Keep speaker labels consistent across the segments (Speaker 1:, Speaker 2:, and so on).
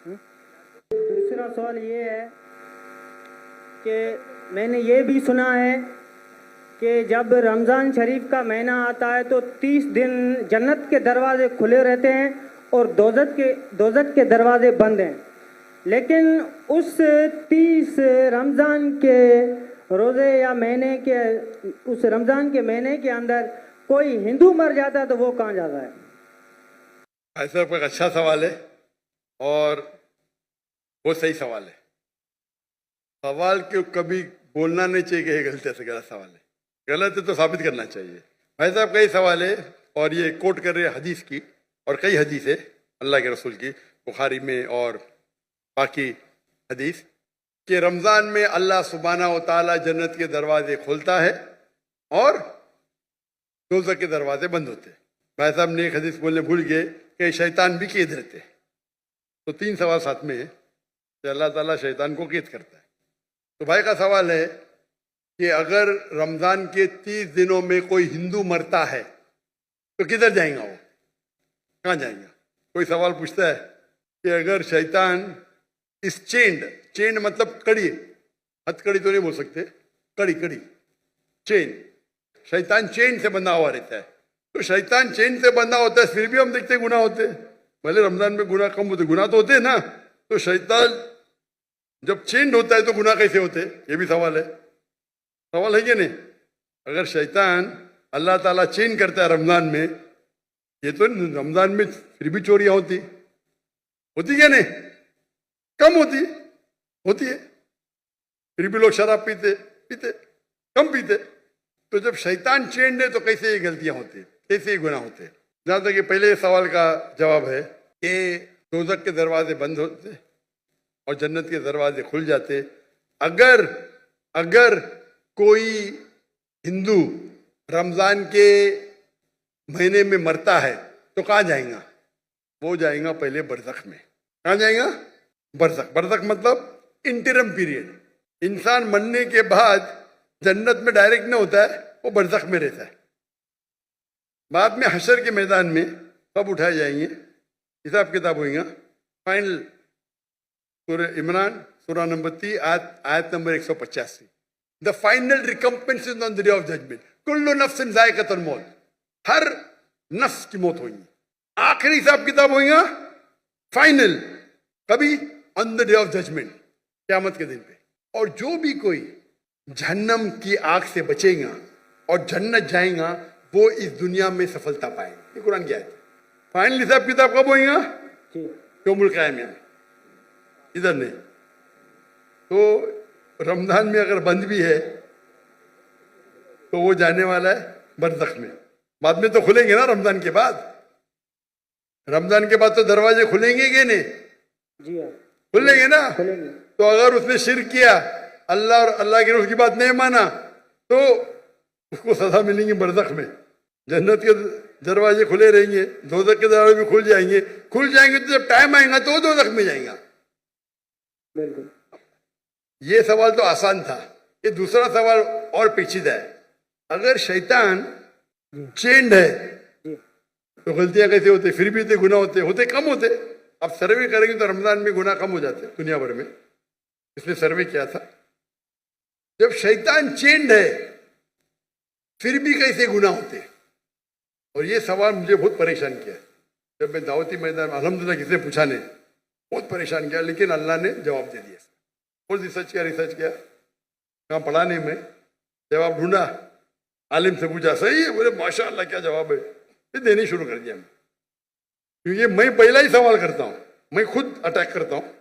Speaker 1: दूसरा सवाल ये है कि मैंने ये भी सुना है कि जब रमज़ान शरीफ का महीना आता है तो 30 दिन जन्नत के दरवाजे खुले रहते हैं और दोज़ख के दरवाजे बंद हैं, लेकिन उस 30 रमज़ान के रोज़े या महीने के उस रमज़ान के महीने के अंदर कोई हिंदू मर जाता है तो वो कहाँ जाता है?
Speaker 2: ऐसा एक अच्छा सवाल है और वो सही सवाल है। सवाल क्यों कभी बोलना नहीं चाहिए कि ये गलत है, गलत सवाल है, गलत है तो साबित करना चाहिए। भाई साहब कई सवाल है और ये कोट कर रहे हैं हदीस की, और कई हदीस है अल्लाह के रसूल की, बुखारी में और बाकी हदीस कि रमज़ान में अल्लाह सुब्हानहू व तआला जन्नत के दरवाजे खोलता है और दोज़ख के दरवाजे बंद होते हैं। भाई साहब ने एक हदीस बोलने भूल गए कि शैतान भी कैद रहते हैं। तो 3 सवाल साथ में है कि अल्लाह ताला शैतान को कैद करता है। तो भाई का सवाल है कि अगर रमज़ान के 30 दिनों में कोई हिंदू मरता है तो किधर जाएगा, वो कहाँ जाएगा? कोई सवाल पूछता है कि अगर शैतान इस चेन मतलब कड़ी, हथकड़ी तो नहीं बोल सकते, कड़ी चेन, शैतान चेन से बंधा हुआ रहता है। तो शैतान चेन से बंधा होता है, फिर भी हम देखते गुनाह होते हैं। भले रमजान में गुनाह कम होते, गुनाह तो होते हैं ना। तो शैतान जब चेन होता है तो गुनाह कैसे होते? ये भी सवाल है कि नहीं? अगर शैतान अल्लाह ताला चेन करता है रमजान में, ये तो रमजान में फिर भी चोरियां होती क्या नहीं? कम होती है, फिर भी लोग शराब पीते कम पीते। तो जब शैतान चेन है तो कैसे ये गलतियां होती, कैसे ये गुनाह होते? जहां तक कि पहले सवाल का जवाब है कि दोज़ख के दरवाजे बंद होते और जन्नत के दरवाजे खुल जाते। अगर कोई हिंदू रमजान के महीने में मरता है तो कहाँ जाएगा? वो जाएगा पहले बरज़ख में। कहाँ जाएगा? बरज़ख मतलब इंटरम पीरियड। इंसान मरने के बाद जन्नत में डायरेक्ट नहीं होता है, वो बरज़ख में रहता है। बाद में हशर के मैदान में कब उठाए जाएंगे, हिसाब किताब होगा। फाइनल सूरह इमरान सूरह नंबर 3 आयत number 185। The final recompense is on the day of judgment. कुल्लु नफ्सिन ज़ाइक़तुल मौत, हर नफ्स की मौत होगी। आखिरी हिसाब किताब होगा फाइनल, कभी? On the day of judgement, क़यामत के दिन पे। और जो भी कोई जहन्नम की आग से बचेगा और जन्नत जाएगा, वो इस दुनिया में सफलता पाएगा। ये कुरान की आयत है। फाइनल हिसाब किताब कब होगा? यौमुल क़यामा में, इधर नहीं। तो रमजान में अगर बंद भी है तो वो जाने वाला है बरज़ख में। बाद में तो खुलेंगे ना रमजान के बाद। रमजान के बाद तो दरवाजे खुलेंगे कि नहीं?
Speaker 1: जी हाँ,
Speaker 2: खुलेंगे ना।
Speaker 1: खुलेंगे।
Speaker 2: तो अगर उसने शिर्क किया, अल्लाह और अल्लाह के रसूल की बात नहीं माना, तो उसको सजा मिलेंगी बरज़ख में। जन्नत के दरवाजे खुले रहेंगे, दोज़ख के दरवाजे भी खुल जाएंगे। तो जब टाइम आएगा तो दोज़ख में जाएगा।
Speaker 1: बिल्कुल। ये
Speaker 2: सवाल तो आसान था। ये दूसरा सवाल और पेचीदा है। अगर शैतान चेंड है तो गलतियां कैसे होते? फिर भी गुनाह होते कम होते। अब सर्वे करेंगे तो रमजान में गुनाह कम हो जाते दुनिया भर में। इसने सर्वे किया था, जब शैतान चेंड है फिर भी कैसे गुनाह होते? और ये सवाल मुझे बहुत परेशान किया। जब मैं दावती मैदान में अल्हम्दुलिल्लाह किसने पूछा नहीं, बहुत परेशान किया, लेकिन अल्लाह ने जवाब दे दिया। बहुत रिसर्च किया, कहाँ पढ़ा नहीं मैं, जवाब ढूंढा, आलिम से पूछा, सही है? बोले माशाअल्लाह क्या जवाब है। फिर देने शुरू कर दिया मैं, क्योंकि मैं पहला ही सवाल करता हूँ, मैं खुद अटैक करता हूँ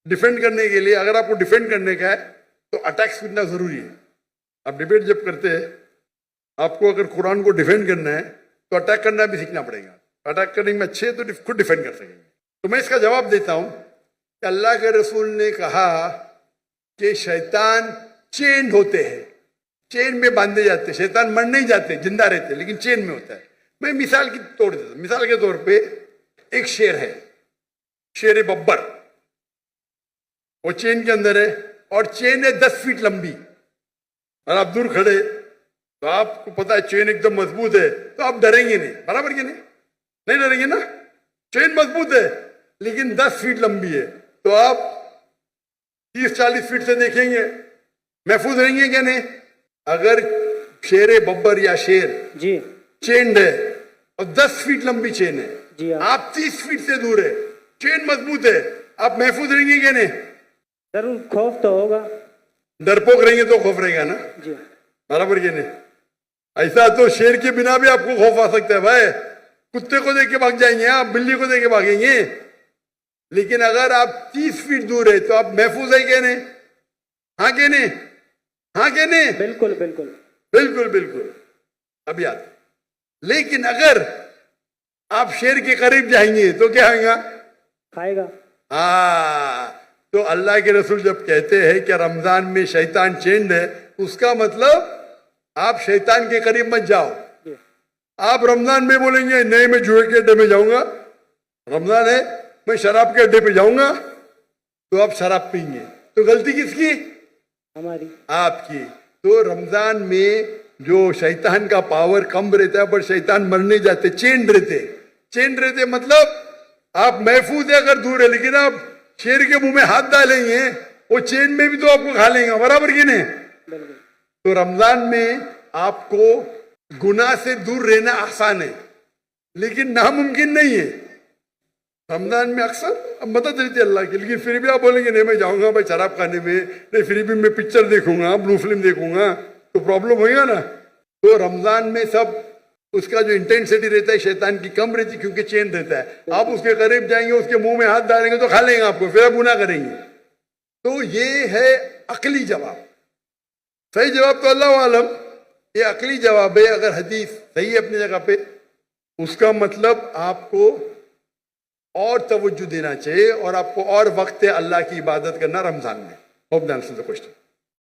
Speaker 2: डिफेंड करने के लिए। अगर आपको डिफेंड करने का है तो अटैक सीखना जरूरी है। आप डिबेट जब करते हैं, आपको अगर कुरान को डिफेंड करना है तो अटैक करना भी सीखना पड़ेगा। अटैक करने में अच्छे तो खुद डिफेंड कर सकेंगे। तो मैं इसका जवाब देता हूं कि अल्लाह के रसूल ने कहा कि शैतान चेन होते हैं, चेन में बांधे जाते हैं। शैतान मर नहीं जाते, जिंदा रहते, लेकिन चेन में होता है। मैं मिसाल की तोड़ देता हूं। मिसाल के तौर पे एक शेर है, शेर बब्बर, वो चेन के अंदर है और चेन है 10 फीट लंबी, और आप दूर खड़े तो आपको पता है चेन एकदम मजबूत है, तो आप डरेंगे नहीं, बराबर के नहीं डरेंगे ना। चेन मजबूत है लेकिन 10 फीट लंबी है, तो आप 30-40 फीट से देखेंगे, महफूज रहेंगे क्या नहीं? अगर शेर बब्बर या शेर
Speaker 1: जी
Speaker 2: चेन है और 10 फीट लंबी चेन है,
Speaker 1: जी हाँ।
Speaker 2: आप 30 फीट से दूर है, चेन मजबूत है, आप महफूज रहेंगे क्या नहीं?
Speaker 1: जरूर खौफ तो होगा।
Speaker 2: डरपोक रहेंगे तो खौफ रहेगा ना,
Speaker 1: जी
Speaker 2: बराबर क्या नहीं? ऐसा तो शेर के बिना भी आपको खौफ आ सकता है भाई, कुत्ते को देख के भाग जाएंगे आप, बिल्ली को देख के भागेंगे। लेकिन अगर आप 30 फीट दूर है तो आप महफूज है क्या नहीं? हाँ क्या नहीं? हाँ क्या नहीं?
Speaker 1: बिल्कुल बिल्कुल
Speaker 2: बिल्कुल बिल्कुल। अब याद, लेकिन अगर आप शेर के करीब जाएंगे तो क्या होगा?
Speaker 1: खाएगा।
Speaker 2: हाँ, तो अल्लाह के रसूल जब कहते हैं कि रमजान में शैतान चेंड है, उसका मतलब आप शैतान के करीब मत जाओ। आप रमजान में बोलेंगे नहीं मैं जुए के अड्डे में जाऊंगा, रमजान है मैं शराब के अड्डे पे जाऊंगा, तो आप शराब पीएंगे, तो गलती किसकी?
Speaker 1: हमारी,
Speaker 2: आपकी। तो रमजान में जो शैतान का पावर कम रहता है, पर शैतान मरने जाते, चेंड रहते मतलब आप महफूज है अगर दूर है, लेकिन आप शेर के मुंह में हाथ डालेंगे वो चेन में भी तो आपको खा लेंगे, बराबर की नहीं?
Speaker 1: बिल्कुल।
Speaker 2: तो रमजान में आपको गुनाह से दूर रहना आसान है, लेकिन नामुमकिन नहीं है। रमजान में अक्सर मदद रहती है अल्लाह की, लेकिन फिर भी आप बोलेंगे नहीं मैं जाऊंगा भाई शराब खाने में, नहीं फिर भी मैं पिक्चर देखूंगा, ब्लू फिल्म देखूंगा, तो प्रॉब्लम होगा ना। तो रमजान में सब उसका जो इंटेंसिटी रहता है शैतान की कम रहती, क्योंकि चेन रहता है। आप उसके करीब जाएंगे, उसके मुंह में हाथ डालेंगे तो खा लेंगे आपको, फिर आप गुनाह करेंगे। तो ये है अकली जवाब। सही जवाब तो अल्लाह आलम, ये अकली जवाब है। अगर हदीस सही है अपनी जगह पे, उसका मतलब आपको और तवज्जो देना चाहिए और आपको और वक्त है अल्लाह की इबादत करना रमजान में। Hope the answer the question.